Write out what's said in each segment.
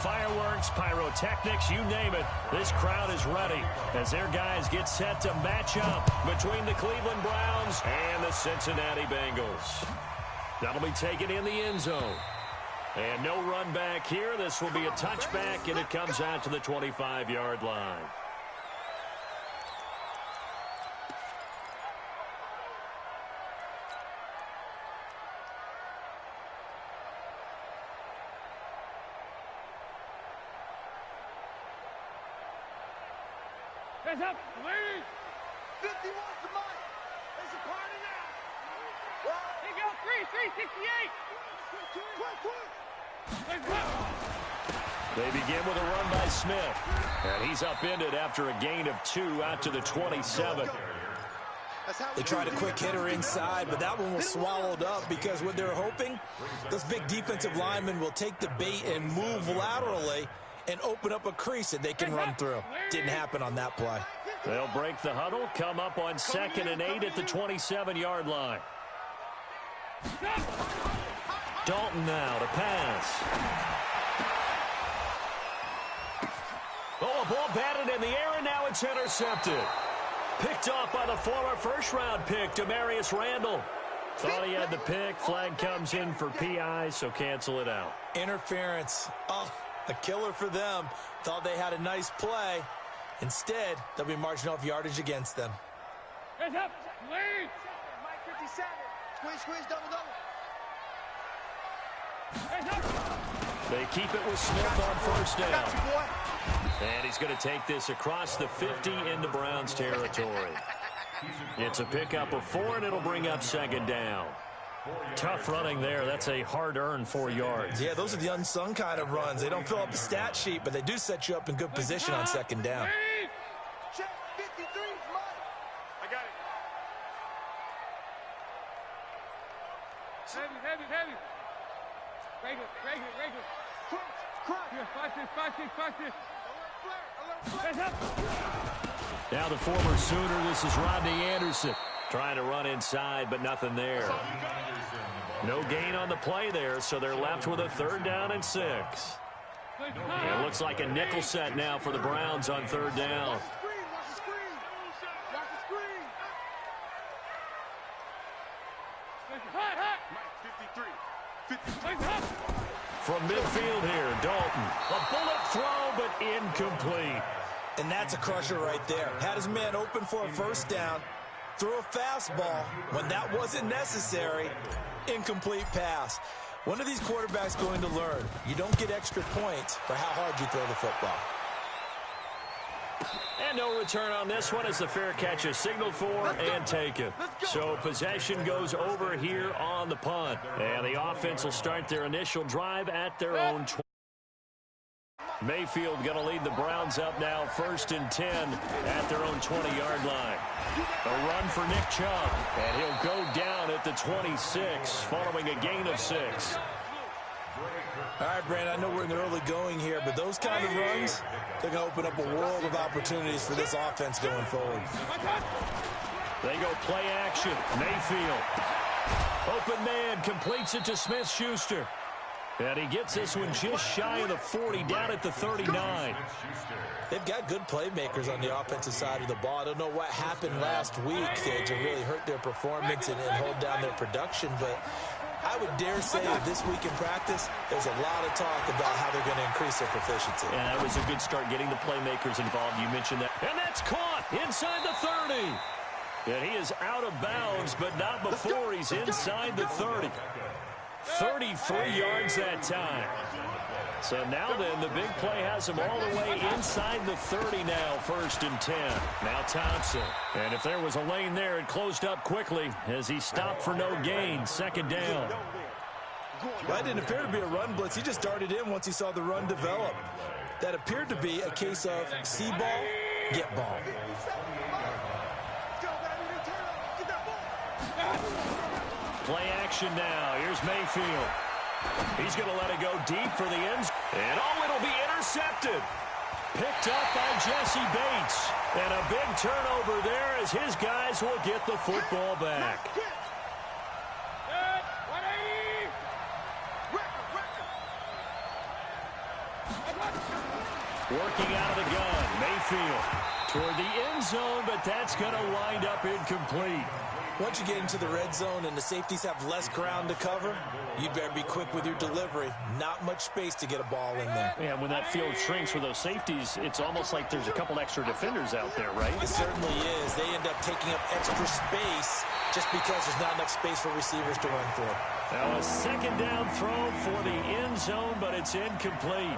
fireworks, pyrotechnics, you name it. This crowd is ready as their guys get set to match up between the Cleveland Browns and the Cincinnati Bengals. That'll be taken in the end zone. And no run back here. This will be a touchback, and it comes out to the 25-yard line. Hands up, ladies! 51 to Mike. There's a party now. Here you go, 368. Let's go. They begin with a run by Smith. And he's upended after a gain of 2 out to the 27. They tried a quick hitter inside, but that one was swallowed up because what they're hoping, those big defensive linemen will take the bait and move laterally and open up a crease that they can run through. Didn't happen on that play. They'll break the huddle, come up on 2nd and 8 at the 27-yard line. Dalton now to pass. Oh, a ball batted in the air, and now it's intercepted. Picked off by the former first-round pick, Demarius Randall. Thought he had the pick. Flag comes in for PI, so cancel it out. Interference. Oh, a killer for them. Thought they had a nice play. Instead, they'll be marching off yardage against them. Hands up, lead. Mike 57. Squeeze, double. Hands up. They keep it with Smith on first down. And he's going to take this across the 50 into Browns territory. It's a pickup of 4, and it'll bring up 2nd down. Tough running there. That's a hard-earned 4 yards. Yeah, those are the unsung kind of runs. They don't fill up the stat sheet, but they do set you up in good position on 2nd down. Check 53 for Mike. I got it. Heavy. Regular. Crunch. Here, watch this. Hands up. Now the former Sooner, this is Rodney Anderson. Trying to run inside, but nothing there. No gain on the play there, so they're left with a 3rd down and 6. It looks like a nickel set now for the Browns on 3rd down. Watch the screen. Hot. Mike 53. From midfield here, Dalton. A bullet throw, but incomplete. And that's a crusher right there. Had his man open for a 1st down. Threw a fastball when that wasn't necessary. Incomplete pass. When are these quarterbacks going to learn? You don't get extra points for how hard you throw the football. And no return on this one as the fair catch is signaled for and taken. So possession goes over here on the punt. And the offense will start their initial drive at their own 20. Mayfield going to lead the Browns up now 1st and 10 at their own 20-yard line. A run for Nick Chubb, and he'll go down at the 26 following a gain of 6. All right, Brandon, I know we're in the early going here, but those kind of runs, they're going to open up a world of opportunities for this offense going forward. They go play action. Mayfield. Open man completes it to Smith-Schuster. And he gets this one just shy of the 40, down at the 39. They've got good playmakers on the offensive side of the ball. I don't know what happened last week to really hurt their performance and hold down their production, but I would dare say that this week in practice, there's a lot of talk about how they're going to increase their proficiency. And that was a good start getting the playmakers involved. You mentioned that. And that's caught inside the 30. And he is out of bounds, but not before he's inside the 30. 33 yards that time. So now then, the big play has him all the way inside the 30 now, 1st and 10. Now Thompson. And if there was a lane there, it closed up quickly as he stopped for no gain. 2nd down. Well, that didn't appear to be a run blitz. He just darted in once he saw the run develop. That appeared to be a case of see ball, get ball. Play action now. Here's Mayfield. He's going to let it go deep for the end. And it'll be intercepted. Picked up by Jesse Bates. And a big turnover there as his guys will get the football back. Working out of the gun, Mayfield toward the end zone, but that's going to wind up incomplete. Once you get into the red zone and the safeties have less ground to cover, you better be quick with your delivery. Not much space to get a ball in there. Yeah, when that field shrinks with those safeties, it's almost like there's a couple extra defenders out there, right? It certainly is. They end up taking up extra space just because there's not enough space for receivers to run through. Now a second down throw for the end zone, but it's incomplete.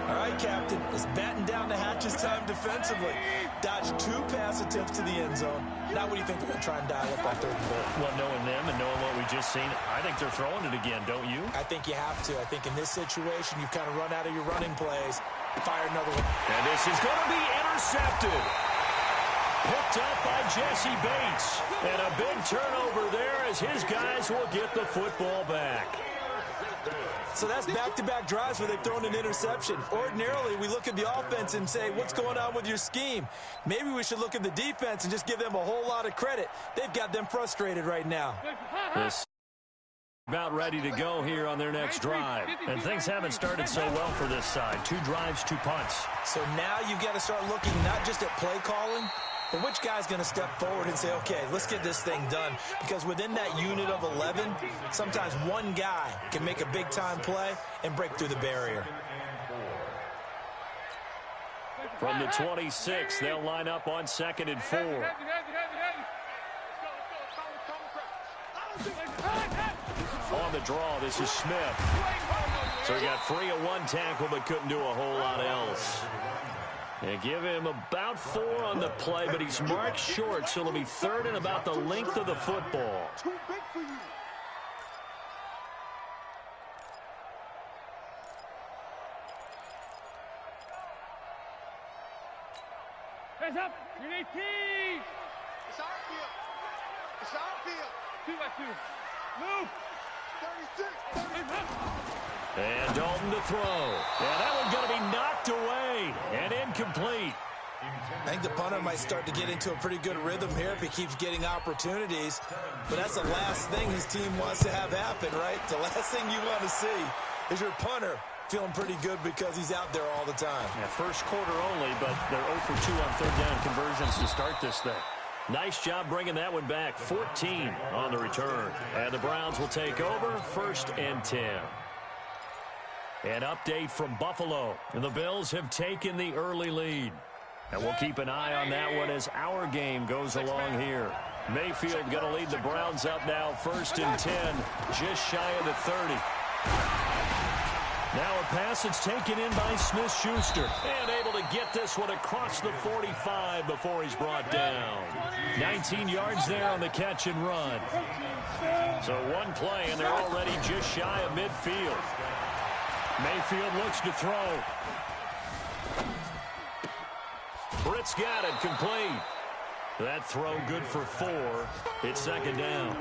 All right, Captain. It's batten down the hatches time defensively. Dodged 2 pass attempts to the end zone. Now what do you think they're going to try and dial up on 3rd and 4? Well, knowing them and knowing what we just seen, I think they're throwing it again, don't you? I think you have to. I think in this situation, you've kind of run out of your running plays. Fire another one. And this is going to be intercepted. Picked up by Jesse Bates. And a big turnover there as his guys will get the football back. So that's back-to-back drives where they've thrown an interception. Ordinarily, we look at the offense and say, what's going on with your scheme? Maybe we should look at the defense and just give them a whole lot of credit. They've got them frustrated right now. This about ready to go here on their next drive. And things haven't started so well for this side. 2 drives, 2 punts. So now you've got to start looking not just at play calling, but which guy's going to step forward and say, okay, let's get this thing done. Because within that unit of 11, sometimes one guy can make a big-time play and break through the barrier. From the 26, they'll line up on 2nd and 4. On the draw, this is Smith. So he got free of 1 tackle, but couldn't do a whole lot else. And give him about 4 on the play, but he's marked short, so it'll be 3rd and about the length of the football. Too big for you. Hands up. You're 18. It's our field. It's our field. 2 by 2. Move. 36. And Dalton to throw. Yeah, that one's going to be knocked away and incomplete. I think the punter might start to get into a pretty good rhythm here if he keeps getting opportunities. But that's the last thing his team wants to have happen, right? The last thing you want to see is your punter feeling pretty good because he's out there all the time. Yeah, first quarter only, but they're 0 for 2 on 3rd down conversions to start this thing. Nice job bringing that one back. 14 on the return. And the Browns will take over 1st and 10. An update from Buffalo. And the Bills have taken the early lead. And we'll keep an eye on that one as our game goes along here. Mayfield going to lead the Browns up now 1st and 10, just shy of the 30. Now a pass that's taken in by Smith-Schuster. And able to get this one across the 45 before he's brought down. 19 yards there on the catch and run. So 1 play, and they're already just shy of midfield. Mayfield looks to throw. Britt's got it, complete. That throw good for 4. It's 2nd down.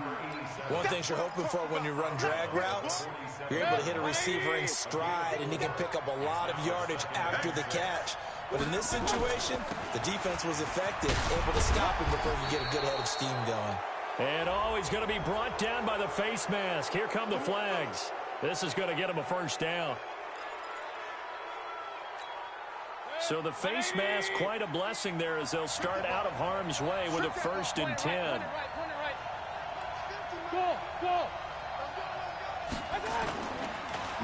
One thing you're hoping for when you run drag routes, you're able to hit a receiver in stride, and he can pick up a lot of yardage after the catch. But in this situation, the defense was effective, able to stop him before he could get a good head of steam going. And he's going to be brought down by the face mask. Here come the flags. This is going to get him a 1st down. So the face mask, quite a blessing there as they'll start out of harm's way with a 1st and 10. Go.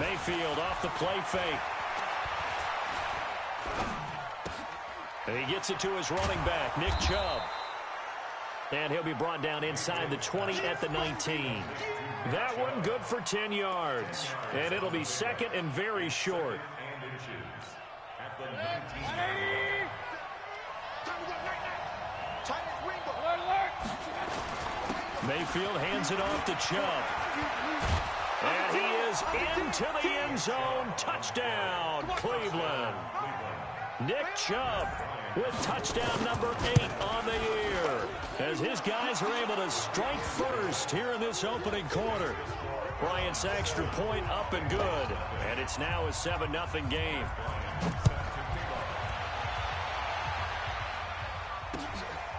Mayfield off the play fake. And he gets it to his running back, Nick Chubb. And he'll be brought down inside the 20 at the 19. That one good for 10 yards. And it'll be 2nd and very short. Mayfield hands it off to Chubb. And he is into the end zone. Touchdown, Cleveland. Nick Chubb with touchdown number 8 on the year. As his guys are able to strike first here in this opening quarter. Bryant's extra point up and good. And it's now a 7-0 game.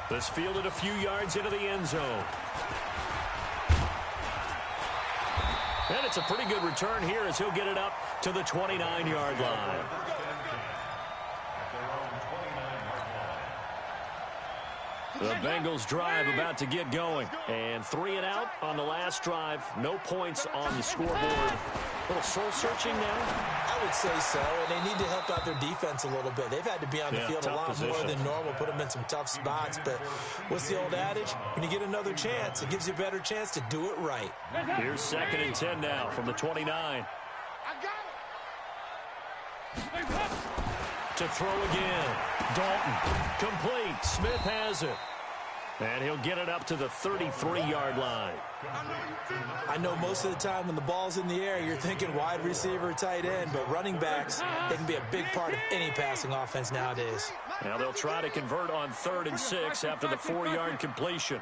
This fielded a few yards into the end zone. And it's a pretty good return here as he'll get it up to the 29-yard line. The Bengals drive about to get going. And 3 and out on the last drive. No points on the scoreboard. A little soul-searching now? I would say so, and they need to help out their defense a little bit. They've had to be on the field a lot more than normal, put them in some tough spots. But what's the old adage? When you get another chance, it gives you a better chance to do it right. Here's 2nd and 10 now from the 29. I got it. To throw again. Dalton. Complete. Smith has it. And he'll get it up to the 33-yard line. I know most of the time when the ball's in the air, you're thinking wide receiver, tight end, but running backs, they can be a big part of any passing offense nowadays. Now they'll try to convert on 3rd and 6 after the 4-yard completion.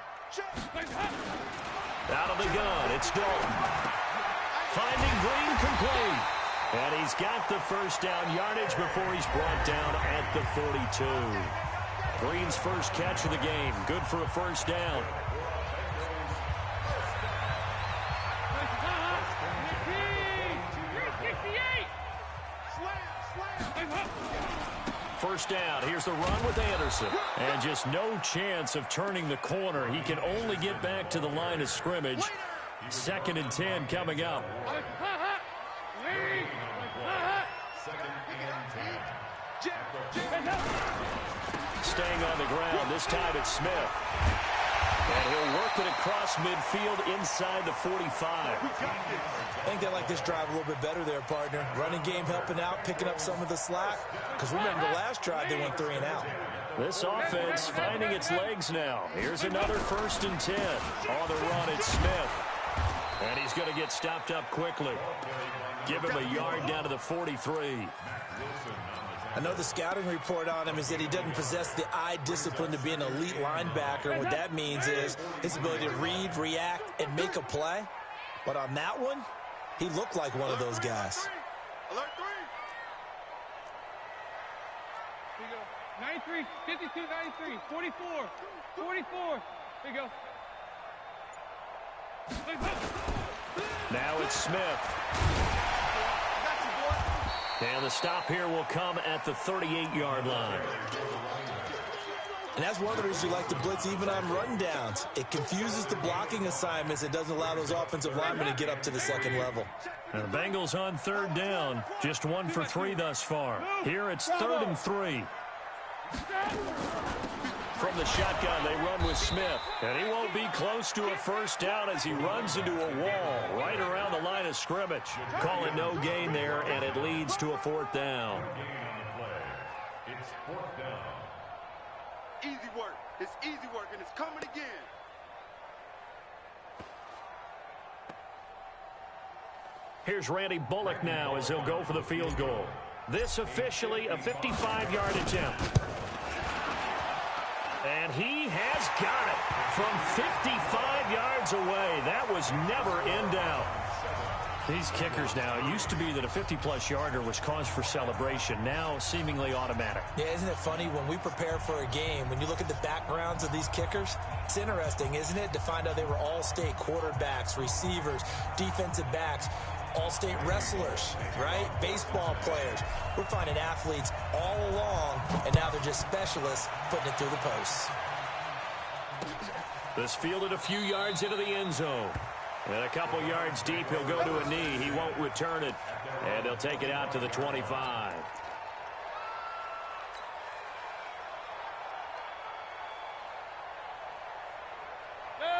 Out of the gun, it's Dalton. Finding Green, complete. And he's got the first down yardage before he's brought down at the 42. Green's first catch of the game. Good for a first down. First down. Here's the run with Anderson. And just no chance of turning the corner. He can only get back to the line of scrimmage. 2nd and 10 coming up. Staying on the ground. This time it's Smith. And he'll work it across midfield inside the 45. I think they like this drive a little bit better there, partner. Running game helping out, picking up some of the slack. Because remember, the last drive they went 3 and out. This offense finding its legs now. Here's another 1st and 10. On the run, it's Smith. And he's going to get stopped up quickly. Give him a yard down to the 43. I know the scouting report on him is that he doesn't possess the eye discipline to be an elite linebacker. And what that means is his ability to read, react, and make a play. But on that one, he looked like one of those guys. Alert 3. Here you go. 93, 52, 93, 44, 44. Here you go. Now it's Smith. And the stop here will come at the 38-yard line. And that's one of the reasons you like to blitz even on rundowns. It confuses the blocking assignments. It doesn't allow those offensive linemen to get up to the second level. And the Bengals on 3rd down. Just 1 for 3 thus far. Here it's 3rd and 3. From the shotgun, they run with Smith. And he won't be close to a first down as he runs into a wall right around the line of scrimmage. Call it no gain there, and it leads to a 4th down. It's 4th down. Easy work. It's easy work, and it's coming again. Here's Randy Bullock now as he'll go for the field goal. This officially a 55-yard attempt. And he has got it from 55 yards away. That was never in doubt. These kickers now, it used to be that a 50-plus yarder was cause for celebration. Now seemingly automatic. Yeah, isn't it funny when we prepare for a game, when you look at the backgrounds of these kickers, it's interesting, isn't it, to find out they were all-state quarterbacks, receivers, defensive backs, all-state wrestlers, right? Baseball players. We're finding athletes all along, and now they're just specialists putting it through the posts. This fielded a few yards into the end zone. And a couple yards deep, he'll go to a knee. He won't return it. And they'll take it out to the 25.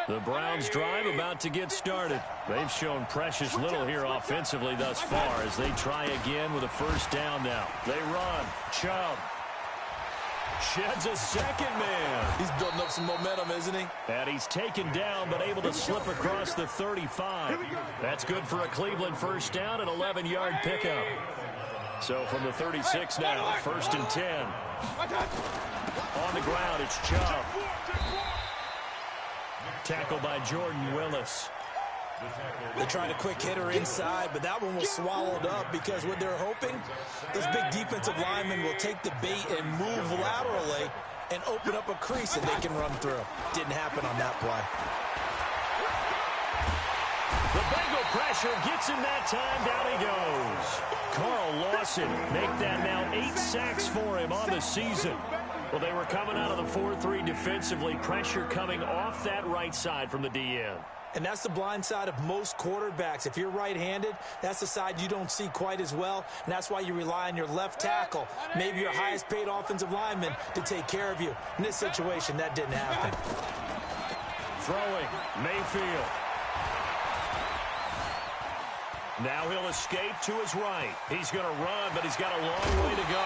The Browns drive about to get started. They've shown precious little here offensively thus far as they try again with a first down now. They run. Chubb sheds a second man. He's building up some momentum, isn't he? And he's taken down but able to slip across the 35. That's good for a Cleveland first down, an 11-yard pickup. So from the 36 now, 1st and 10. On the ground, it's Chubb. Tackled by Jordan Willis. They tried a quick hitter inside, but that one was swallowed up because what they're hoping, those big defensive linemen will take the bait and move laterally and open up a crease that they can run through. Didn't happen on that play. The Bengal pressure gets him that time. Down he goes. Carl Lawson make that now 8 sacks for him on the season. Well, they were coming out of the 4-3 defensively. Pressure coming off that right side from the DN. And that's the blind side of most quarterbacks. If you're right-handed, that's the side you don't see quite as well. And that's why you rely on your left tackle, maybe your highest-paid offensive lineman, to take care of you. In this situation, that didn't happen. Throwing, Mayfield. Now he'll escape to his right. He's going to run, but he's got a long way to go.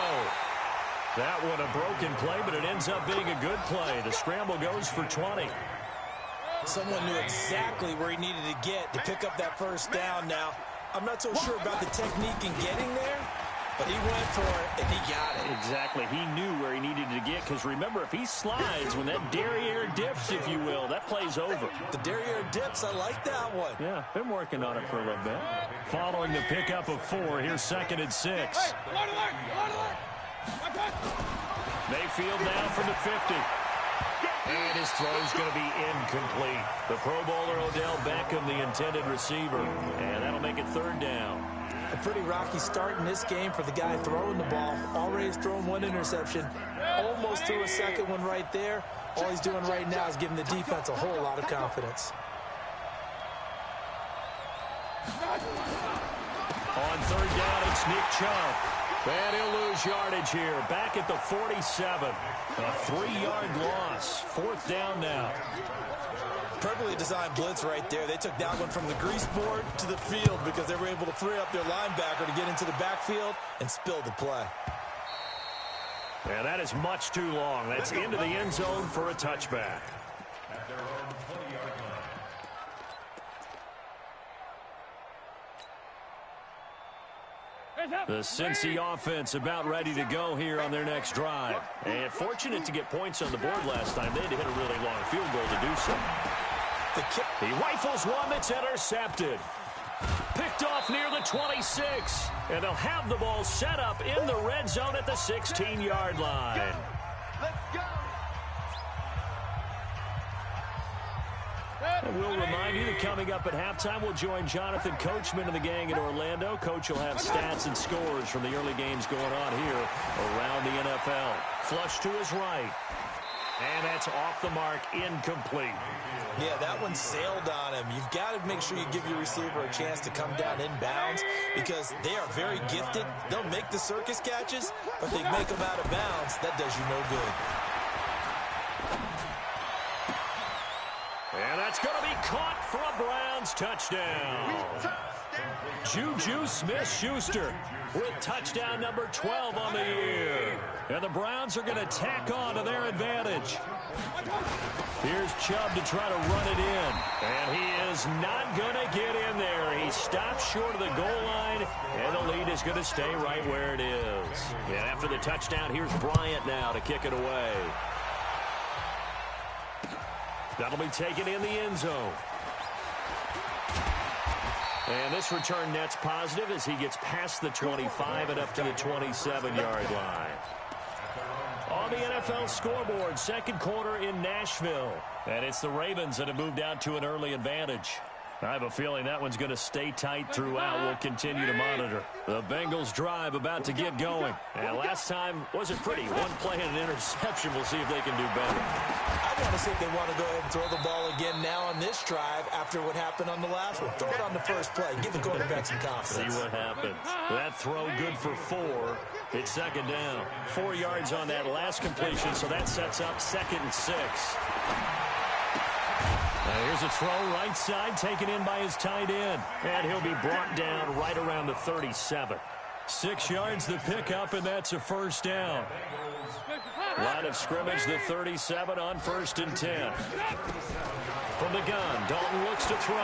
That one a broken play, but it ends up being a good play. The scramble goes for 20. Someone knew exactly where he needed to get to pick up that first down. Now, I'm not so sure about the technique in getting there, but he went for it, and he got it. Exactly. He knew where he needed to get, because remember, if he slides, when that derriere dips, if you will, that play's over. The derriere dips, I like that one. Yeah, been working on it for a little bit. Following the pickup of 4, here's 2nd and 6. Mayfield now from the 50. And his throw's going to be incomplete. The Pro Bowler Odell Beckham, the intended receiver. And that'll make it 3rd down. A pretty rocky start in this game for the guy throwing the ball. Already has thrown 1 interception. Almost threw a second one right there. All he's doing right now is giving the defense a whole lot of confidence. On 3rd down, it's Nick Chubb. And he'll lose yardage here. Back at the 47. A 3-yard loss. 4th down now. Perfectly designed blitz right there. They took that one from the grease board to the field because they were able to free up their linebacker to get into the backfield and spill the play. Yeah, that is much too long. That's into the end zone for a touchback. The Cincy offense about ready to go here on their next drive. And fortunate to get points on the board last time. They had to hit a really long field goal to do so. He rifles one that's intercepted. Picked off near the 26. And they'll have the ball set up in the red zone at the 16-yard line. Let's go. And we'll remind you that coming up at halftime, we'll join Jonathan Coachman and the gang in Orlando. Coach will have stats and scores from the early games going on here around the NFL. Flush to his right. And that's off the mark, incomplete. Yeah, that one sailed on him. You've got to make sure you give your receiver a chance to come down inbounds because they are very gifted. They'll make the circus catches, but they make them out of bounds. That does you no good. And that's going to be caught for a Browns touchdown. Juju Smith-Schuster with touchdown number 12 on the year. And the Browns are going to tack on to their advantage. Here's Chubb to try to run it in. And he is not going to get in there. He stops short of the goal line, and the lead is going to stay right where it is. And after the touchdown, here's Bryant now to kick it away. That'll be taken in the end zone. And this return net's positive as he gets past the 25 and up to the 27-yard line. On the NFL scoreboard, 2nd quarter in Nashville. And it's the Ravens that have moved out to an early advantage. I have a feeling that one's going to stay tight throughout. We'll continue to monitor. The Bengals drive about to get going. And last time wasn't pretty. One play and an interception. We'll see if they can do better. I want to see if they want to go ahead and throw the ball again now on this drive after what happened on the last one. Throw it on the first play. Give the quarterback some confidence. See what happens. That throw good for 4. It's 2nd down. 4 yards on that last completion, so that sets up 2nd and 6. Here's a throw right side taken in by his tight end. And he'll be brought down right around the 37. 6 yards the pickup, and that's a 1st down. Line of scrimmage, the 37 on 1st and 10. From the gun, Dalton looks to throw.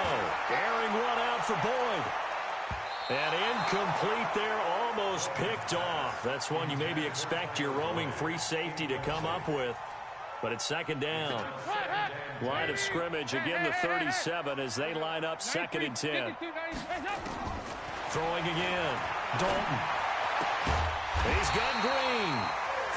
Airing one out for Boyd. And incomplete there, almost picked off. That's one you maybe expect your roaming free safety to come up with. But it's 2nd down. Line of scrimmage, again the 37 as they line up 2nd and 10. Throwing again. Dalton. He's got Green.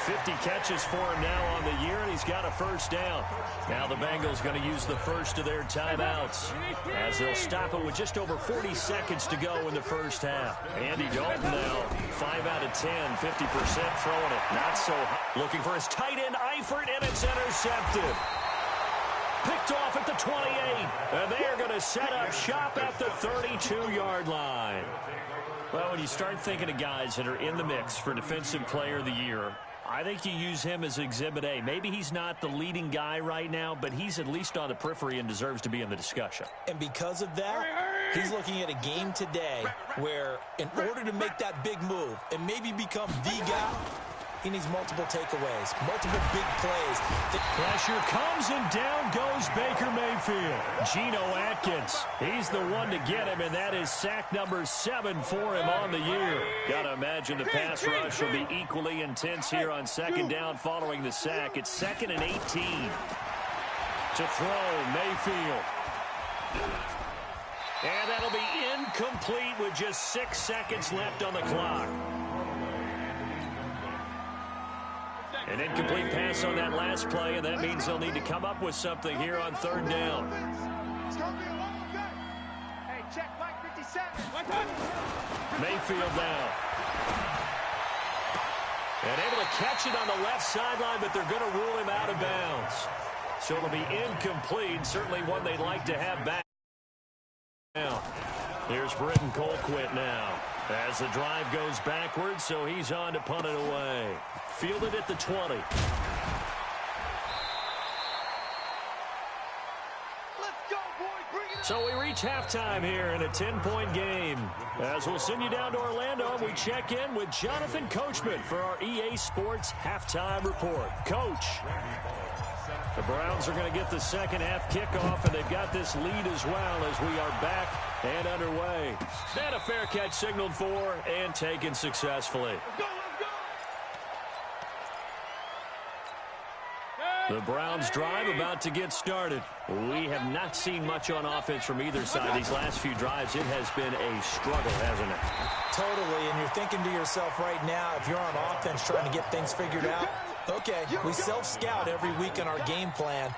50 catches for him now on the year, and he's got a first down. Now the Bengals going to use the first of their timeouts as they'll stop it with just over 40 seconds to go in the first half. Andy Dalton now 5 out of 10, 50% throwing it. Not so high. Looking for his tight end, Eifert, and it's intercepted. Picked off at the 28, and they are going to set up shop at the 32-yard line. Well, when you start thinking of guys that are in the mix for Defensive Player of the Year, I think you use him as Exhibit A. Maybe he's not the leading guy right now, but he's at least on the periphery and deserves to be in the discussion. And because of that, he's looking at a game today where in order to make that big move and maybe become the guy, he needs multiple takeaways, multiple big plays. Pressure comes, and down goes Baker Mayfield. Geno Atkins, he's the one to get him, and that is sack number 7 for him on the year. Got to imagine the pass rush will be equally intense here on second down following the sack. It's 2nd and 18. To throw, Mayfield. And that'll be incomplete with just 6 seconds left on the clock. An incomplete pass on that last play, and that means they'll need to come up with something here on third down. It's going to be a long day. Hey, check Mike 57. Mayfield now. And able to catch it on the left sideline, but they're going to rule him out of bounds. So it'll be incomplete, certainly one they'd like to have back. Now, here's Britton Colquitt now. As the drive goes backwards, so he's on to punt it away. Fielded at the 20. Let's go, boys. Bring it on. So we reach halftime here in a 10-point game. As we'll send you down to Orlando, we check in with Jonathan Coachman for our EA Sports Halftime Report. Coach, the Browns are going to get the second half kickoff, and they've got this lead as well as we are back and underway. And a fair catch signaled for and taken successfully. Let's go, let's go. The Browns drive about to get started. We have not seen much on offense from either side. These last few drives, it has been a struggle, hasn't it? Totally, and you're thinking to yourself right now, if you're on offense trying to get things figured out, okay, we self-scout every week in our game plan.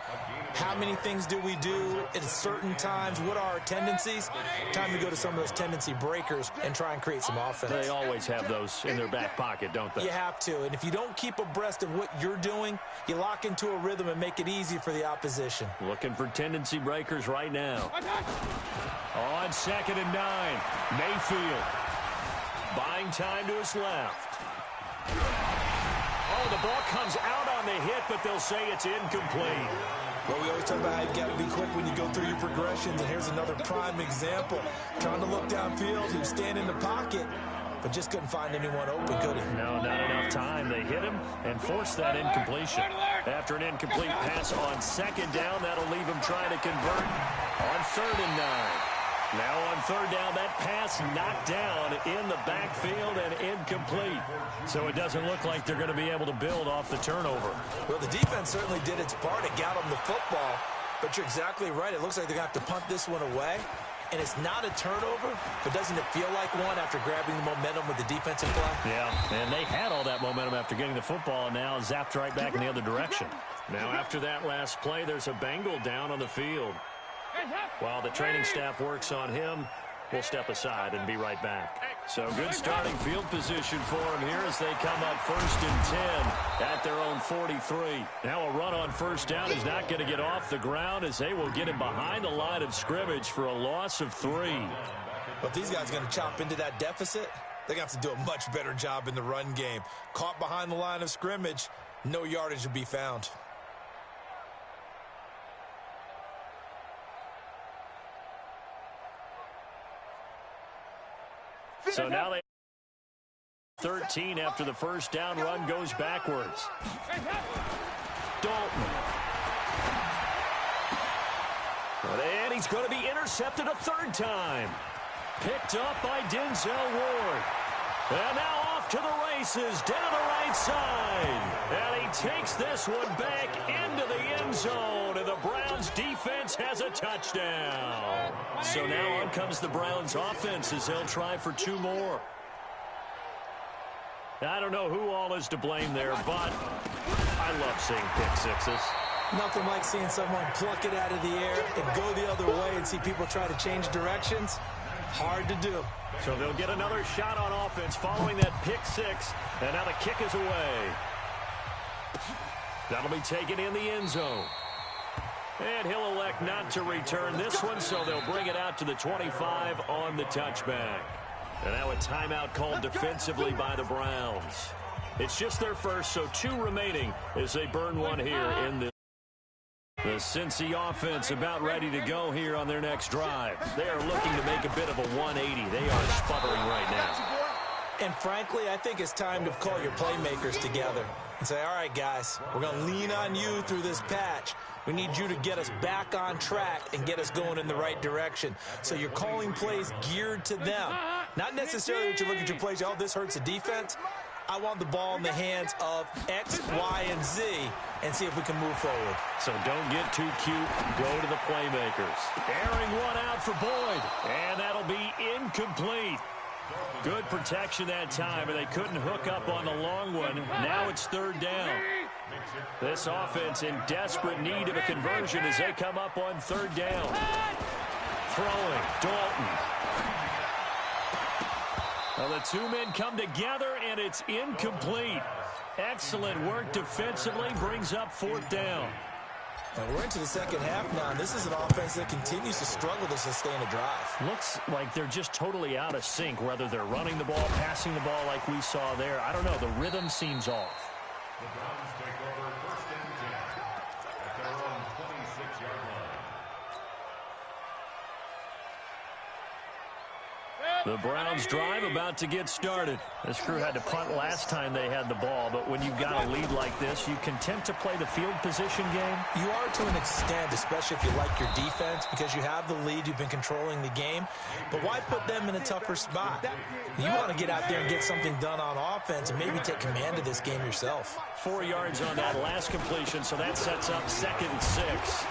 How many things do we do at certain times? What are our tendencies? Time to go to some of those tendency breakers and try and create some offense. They always have those in their back pocket, don't they? You have to, and if you don't keep abreast of what you're doing, you lock into a rhythm and make it easy for the opposition. Looking for tendency breakers right now. On 2nd and 9, Mayfield. Buying time to his left. Oh, the ball comes out on the hit, but they'll say it's incomplete. Well, we always talk about how you've got to be quick when you go through your progressions, and here's another prime example. Trying to look downfield, he was standing in the pocket, but just couldn't find anyone open, could he? No, not enough time. They hit him and forced that incompletion. After an incomplete pass on 2nd down, that'll leave him trying to convert on 3rd and 9. Now on 3rd down, that pass knocked down in the backfield and incomplete. So it doesn't look like they're going to be able to build off the turnover. Well, the defense certainly did its part. It got them the football. But you're exactly right. It looks like they're going to have to punt this one away. And it's not a turnover, but doesn't it feel like one after grabbing the momentum with the defensive play? Yeah, and they had all that momentum after getting the football, and now zapped right back in the other direction. Now after that last play, there's a Bengal down on the field. While the training staff works on him, we'll step aside and be right back. So good starting field position for him here as they come up 1st and 10 at their own 43. Now a run on 1st down is not going to get off the ground as they will get him behind the line of scrimmage for a loss of 3. But these guys are going to chop into that deficit. They're going to have to do a much better job in the run game. Caught behind the line of scrimmage, no yardage to be found. So now they 13 after the 1st down run goes backwards. Dalton. And he's going to be intercepted a 3rd time. Picked up by Denzel Ward. And now off to the races, down the right side. And he takes this one back into the end zone, and the Browns defense has a touchdown. So now on comes the Browns offense as they'll try for 2 more. I don't know who all is to blame there, but I love seeing pick sixes. Nothing like seeing someone pluck it out of the air and go the other way and see people try to change directions. Hard to do. So they'll get another shot on offense following that pick six, and now the kick is away. That'll be taken in the end zone. And he'll elect not to return this one, so they'll bring it out to the 25 on the touchback. And now a timeout called defensively by the Browns. It's just their first, so 2 remaining as they burn one here in the Cincy offense about ready to go here on their next drive. They are looking to make a bit of a 180. They are sputtering right now. And frankly, I think it's time to call your playmakers together and say, all right, guys, we're going to lean on you through this patch. We need you to get us back on track and get us going in the right direction. So you're calling plays geared to them. Not necessarily that you look at your plays, oh, this hurts the defense. I want the ball in the hands of X, Y, and Z and see if we can move forward. So don't get too cute. Go to the playmakers. Airing one out for Boyd. And that'll be incomplete. Good protection that time, and they couldn't hook up on the long one. Now it's 3rd down. This offense in desperate need of a conversion as they come up on 3rd down. Throwing, Dalton. Well, the 2 men come together, and it's incomplete. Excellent work defensively, brings up 4th down. And we're into the second half now, and this is an offense that continues to struggle to sustain a drive. Looks like they're just totally out of sync, whether they're running the ball, passing the ball like we saw there. I don't know. The rhythm seems off. The Browns take over 1st and 10 at their own 26-yard line. The Browns drive about to get started. This crew had to punt last time they had the ball, but when you've got a lead like this, you content to play the field position game? You are to an extent, especially if you like your defense, because you have the lead, you've been controlling the game. But why put them in a tougher spot? You want to get out there and get something done on offense and maybe take command of this game yourself. 4 yards on that last completion, so that sets up 2nd and 6.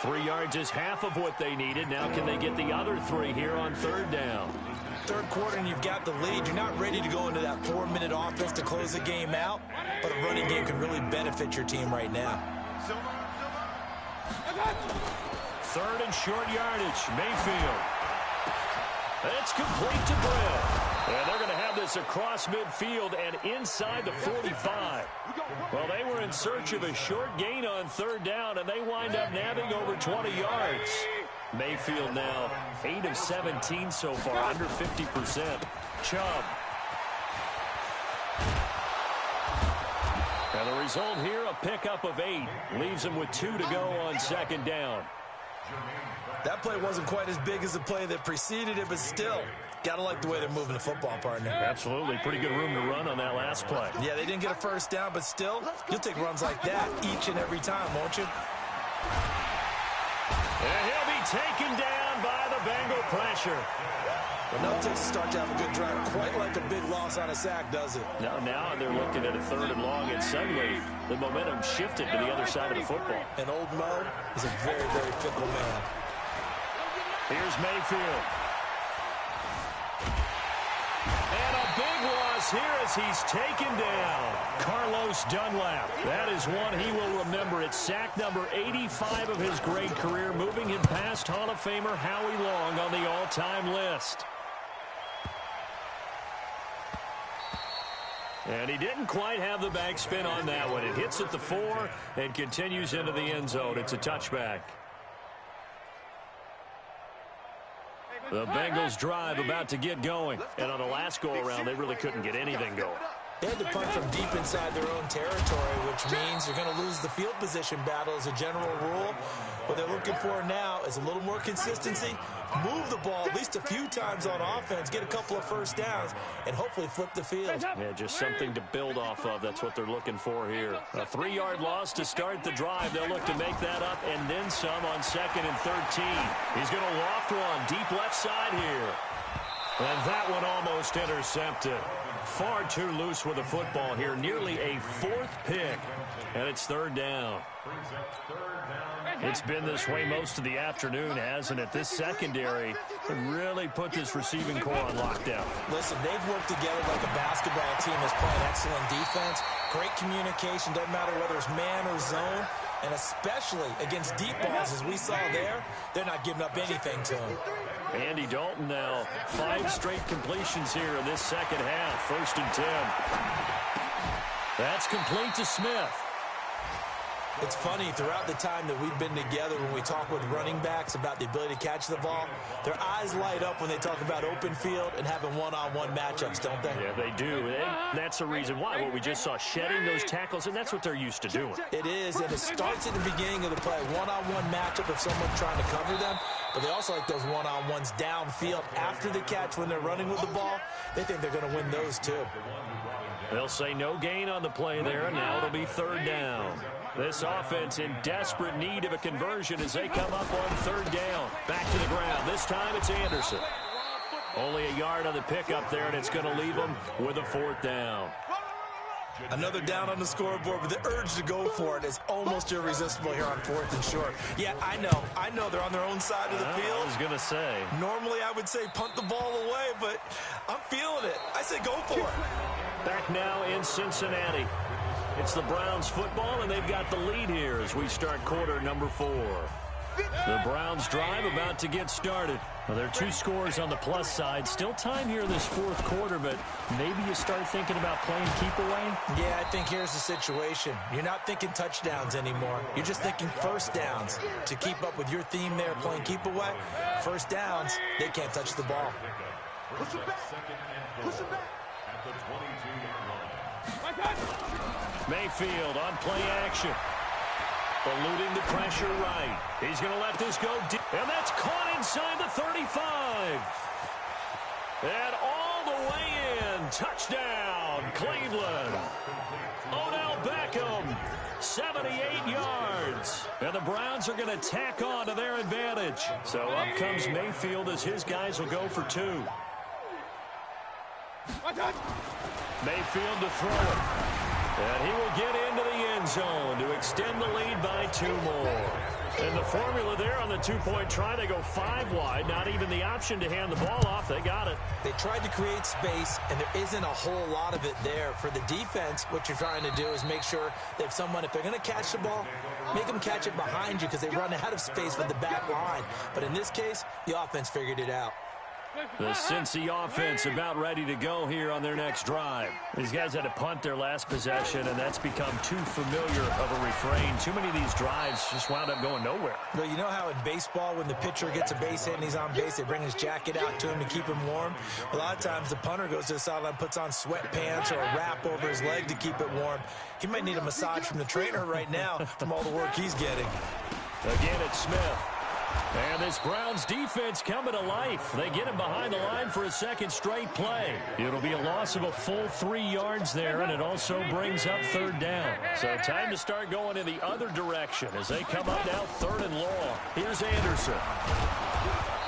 3 yards is half of what they needed. Now can they get the other 3 here on 3rd down? 3rd quarter and you've got the lead. You're not ready to go into that 4-minute offense to close the game out, but a running game can really benefit your team right now. 3rd and short yardage. Mayfield. It's complete to Brill. And they're going to have this across midfield and inside the 45. Well, they were in search of a short gain on 3rd down, and they wind up nabbing over 20 yards. Mayfield now 8 of 17 so far, under 50%. Chubb. And the result here, a pickup of 8. Leaves them with 2 to go on 2nd down. That play wasn't quite as big as the play that preceded it, but still, gotta like the way they're moving the football, partner. Absolutely. Pretty good room to run on that last play. Yeah, they didn't get a 1st down, but still, you'll take runs like that each and every time, won't you? And he'll be taken down by the Bengal pressure. But no, it takes a start to have a good drive. Quite like a big loss on a sack, does it? Now they're looking at a 3rd and long, and suddenly the momentum shifted to the other side of the football. And old Mo is a very, very fickle man. Here's Mayfield. And a big loss here as he's taken down. Carlos Dunlap. That is one he will remember. It's sack number 85 of his great career, moving him past Hall of Famer Howie Long on the all-time list. And he didn't quite have the backspin on that one. It hits at the 4 and continues into the end zone. It's a touchback. The Bengals drive about to get going. And on the last go-around, they really couldn't get anything going. They had to punt from deep inside their own territory, which means you're going to lose the field position battle as a general rule. What they're looking for now is a little more consistency, move the ball at least a few times on offense, get a couple of 1st downs, and hopefully flip the field. Yeah, just something to build off of. That's what they're looking for here. A 3-yard loss to start the drive. They'll look to make that up and then some on 2nd and 13. He's going to loft one deep left side here. And that one almost intercepted. Far too loose with the football here. Nearly a fourth pick, and it's third down. It's been this way most of the afternoon, hasn't it? This secondary really put this receiving core on lockdown. Listen, they've worked together like a basketball team that's playing excellent defense. Great communication, doesn't matter whether it's man or zone. And especially against deep balls, as we saw there, they're not giving up anything to him. Andy Dalton now, 5 straight completions here in this second half. 1st and 10. That's complete to Smith. It's funny, throughout the time that we've been together, when we talk with running backs about the ability to catch the ball, their eyes light up when they talk about open field and having one-on-one matchups, don't they? Yeah, they do. And that's the reason why. What we just saw, shedding those tackles, and that's what they're used to doing. It is, and it starts at the beginning of the play. One-on-one matchup of someone trying to cover them, but they also like those one-on-ones downfield after the catch when they're running with the ball. They think they're going to win those, too. They'll say no gain on the play there, and now it'll be third down. This offense in desperate need of a conversion as they come up on third down. Back to the ground. This time it's Anderson. Only a yard on the pickup there, and it's going to leave them with a 4th down. Another down on the scoreboard, but the urge to go for it is almost irresistible here on 4th and short. Yeah, I know they're on their own side of the field. I was going to say. Normally I would say punt the ball away, but I'm feeling it. I say go for it. Back now in Cincinnati. It's the Browns football, and they've got the lead here as we start quarter number 4. The Browns drive about to get started. Well, there are 2 scores on the plus side. Still time here in this 4th quarter, but maybe you start thinking about playing keep away? Yeah, I think here's the situation. You're not thinking touchdowns anymore. You're just thinking first downs. To keep up with your theme there, playing keep away, first downs, they can't touch the ball. Push it back. Push it back. At the 22-yard line. Mayfield on play action. Eluding the pressure right. He's going to let this go deep. And that's caught inside the 35. And all the way in. Touchdown, Cleveland. Odell Beckham, 78 yards. And the Browns are going to tack on to their advantage. So up comes Mayfield as his guys will go for 2. Mayfield to throw it. And he will get into the end zone to extend the lead by 2 more. And the formula there on the 2-point try, they go 5 wide. Not even the option to hand the ball off. They got it. They tried to create space, and there isn't a whole lot of it there. For the defense, what you're trying to do is make sure that if they're going to catch the ball, make them catch it behind you because they run out of space with the back line. But in this case, the offense figured it out. The Cincy offense about ready to go here on their next drive. These guys had to punt their last possession, and that's become too familiar of a refrain. Too many of these drives just wound up going nowhere. Well, you know how in baseball, when the pitcher gets a base hit and he's on base, they bring his jacket out to him to keep him warm? A lot of times the punter goes to the sideline, puts on sweatpants or a wrap over his leg to keep it warm. He might need a massage from the trainer right now from all the work he's getting. Again, it's Smith. And this Browns defense coming to life. They get him behind the line for a second straight play. It'll be a loss of a full 3 yards there, and it also brings up third down. So time to start going in the other direction as they come up now 3rd and long. Here's Anderson.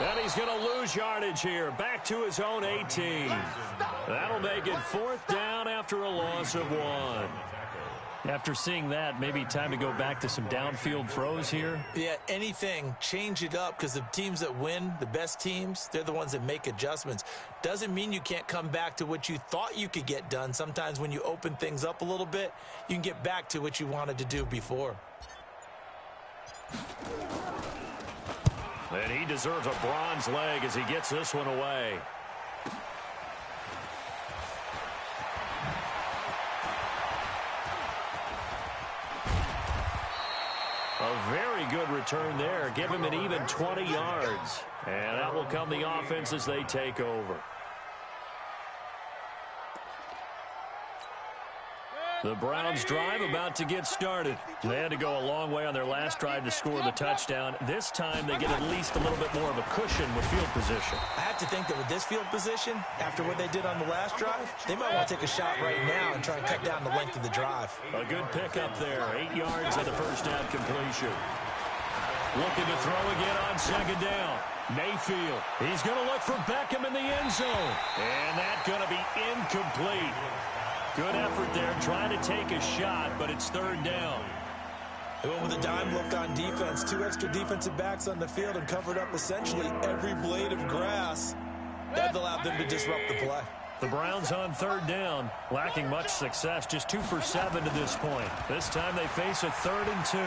And he's going to lose yardage here. Back to his own 18. That'll make it 4th down after a loss of 1. After seeing that, maybe time to go back to some downfield throws here. Yeah, anything. Change it up because the teams that win, the best teams, they're the ones that make adjustments. Doesn't mean you can't come back to what you thought you could get done. Sometimes when you open things up a little bit, you can get back to what you wanted to do before. And he deserves a bronze leg as he gets this one away. A very good return there. Give him an even 20 yards. And that will come the offense as they take over. The Browns drive about to get started. They had to go a long way on their last drive to score the touchdown. This time they get at least a little bit more of a cushion with field position. I have to think that with this field position, after what they did on the last drive, they might want to take a shot right now and try and cut down the length of the drive. A good pickup there. 8 yards on the first down completion. Looking to throw again on second down. Mayfield. He's going to look for Beckham in the end zone. And that's going to be incomplete. Good effort there trying to take a shot, but it's third down. They went with a dime look on defense. 2 extra defensive backs on the field and covered up essentially every blade of grass. That allowed them to disrupt the play. The Browns on third down, lacking much success, just 2 for 7 to this point. This time they face a 3rd and 2.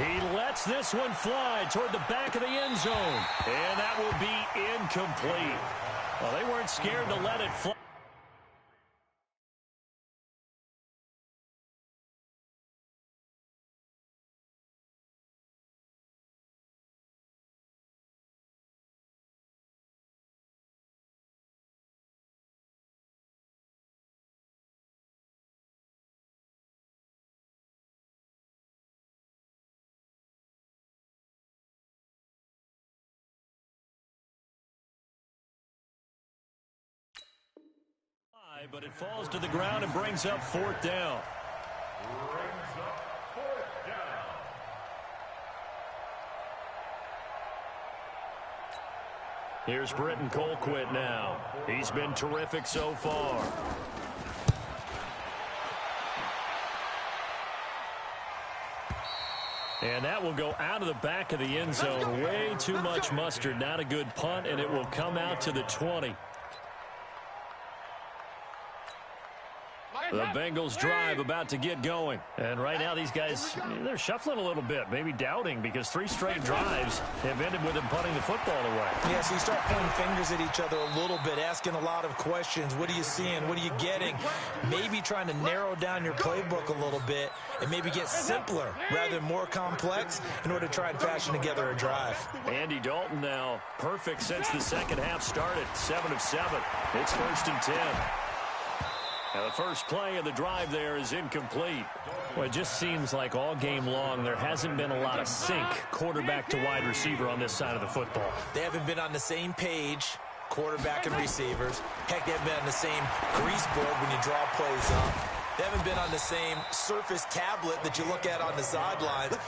He lets this one fly toward the back of the end zone, and that will be incomplete. Well, they weren't scared to let it fly. But it falls to the ground and brings up 4th down. Here's Britton Colquitt now. He's been terrific so far. And that will go out of the back of the end zone. Way too much mustard. Not a good punt, and it will come out to the 20. The Bengals drive about to get going. And right now these guys, they're shuffling a little bit, maybe doubting, because 3 straight drives have ended with them punting the football away. Yeah, so you start pointing fingers at each other a little bit, asking a lot of questions. What are you seeing? What are you getting? Maybe trying to narrow down your playbook a little bit and maybe get simpler rather than more complex in order to try and fashion together a drive. Andy Dalton now perfect since the second half started. 7 of 7. It's 1st and 10. Now the first play of the drive there is incomplete. Well, it just seems like all game long there hasn't been a lot of sync quarterback to wide receiver on this side of the football. They haven't been on the same page, quarterback and receivers. Heck, they haven't been on the same grease board when you draw plays up. They haven't been on the same surface tablet that you look at on the sidelines.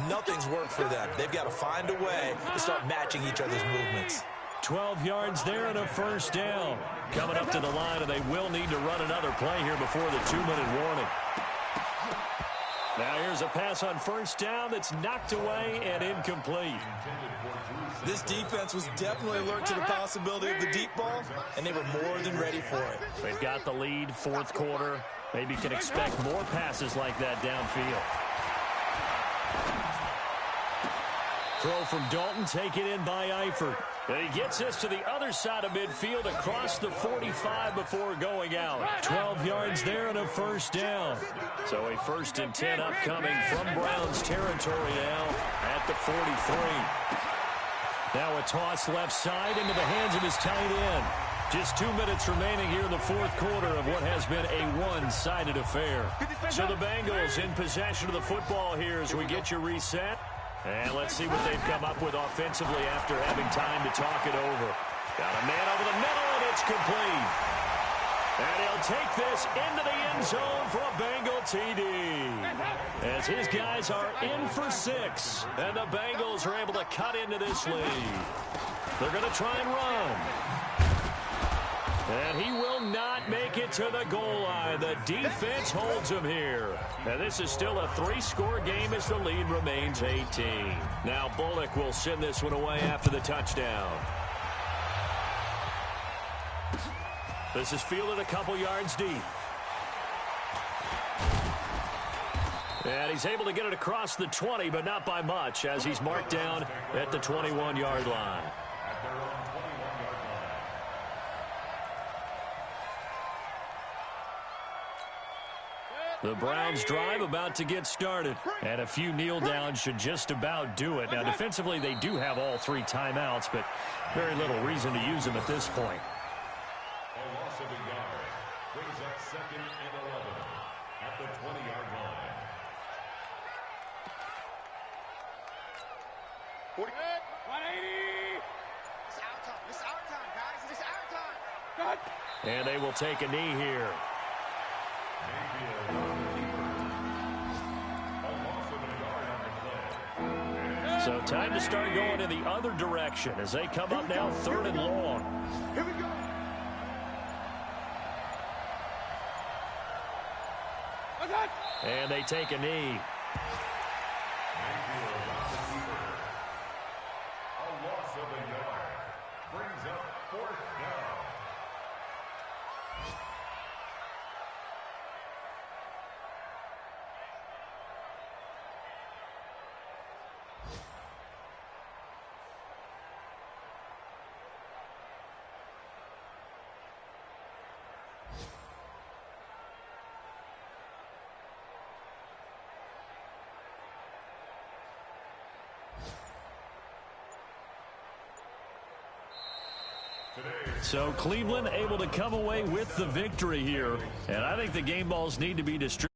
Nothing's worked for them. They've got to find a way to start matching each other's movements. 12 yards there and a 1st down. Coming up to the line, and they will need to run another play here before the 2-minute warning. Now here's a pass on 1st down that's knocked away and incomplete. This defense was definitely alert to the possibility of the deep ball, and they were more than ready for it. They've got the lead, 4th quarter. Maybe can expect more passes like that downfield. Throw from Dalton, taken in by Eifert. And he gets this to the other side of midfield across the 45 before going out. 12 yards there and a 1st down. So a 1st and 10 upcoming from Browns territory now at the 43. Now a toss left side into the hands of his tight end. Just 2 minutes remaining here in the 4th quarter of what has been a one-sided affair. So the Bengals in possession of the football here as we get your reset. And let's see what they've come up with offensively after having time to talk it over. Got a man over the middle, and it's complete. And he'll take this into the end zone for a Bengal TD. As his guys are in for 6, and the Bengals are able to cut into this lead. They're going to try and run. And he will not make it to the goal line. The defense holds him here. And this is still a 3-score game as the lead remains 18. Now Bullock will send this one away after the touchdown. This is fielded a couple yards deep. And he's able to get it across the 20, but not by much, as he's marked down at the 21-yard line. The Browns drive about to get started. And a few kneel downs should just about do it. Now, defensively, they do have all 3 timeouts, but very little reason to use them at this point. A loss of a yard brings up 2nd and 11 at the 20-yard line. 180. It's our time. It's our time, guys. It's our time. And they will take a knee here. So So time to start going in the other direction as they come up now 3rd and long. Here we go. And they take a knee. A loss of a yard brings up 4th down. So Cleveland able to come away with the victory here. And I think the game balls need to be distributed.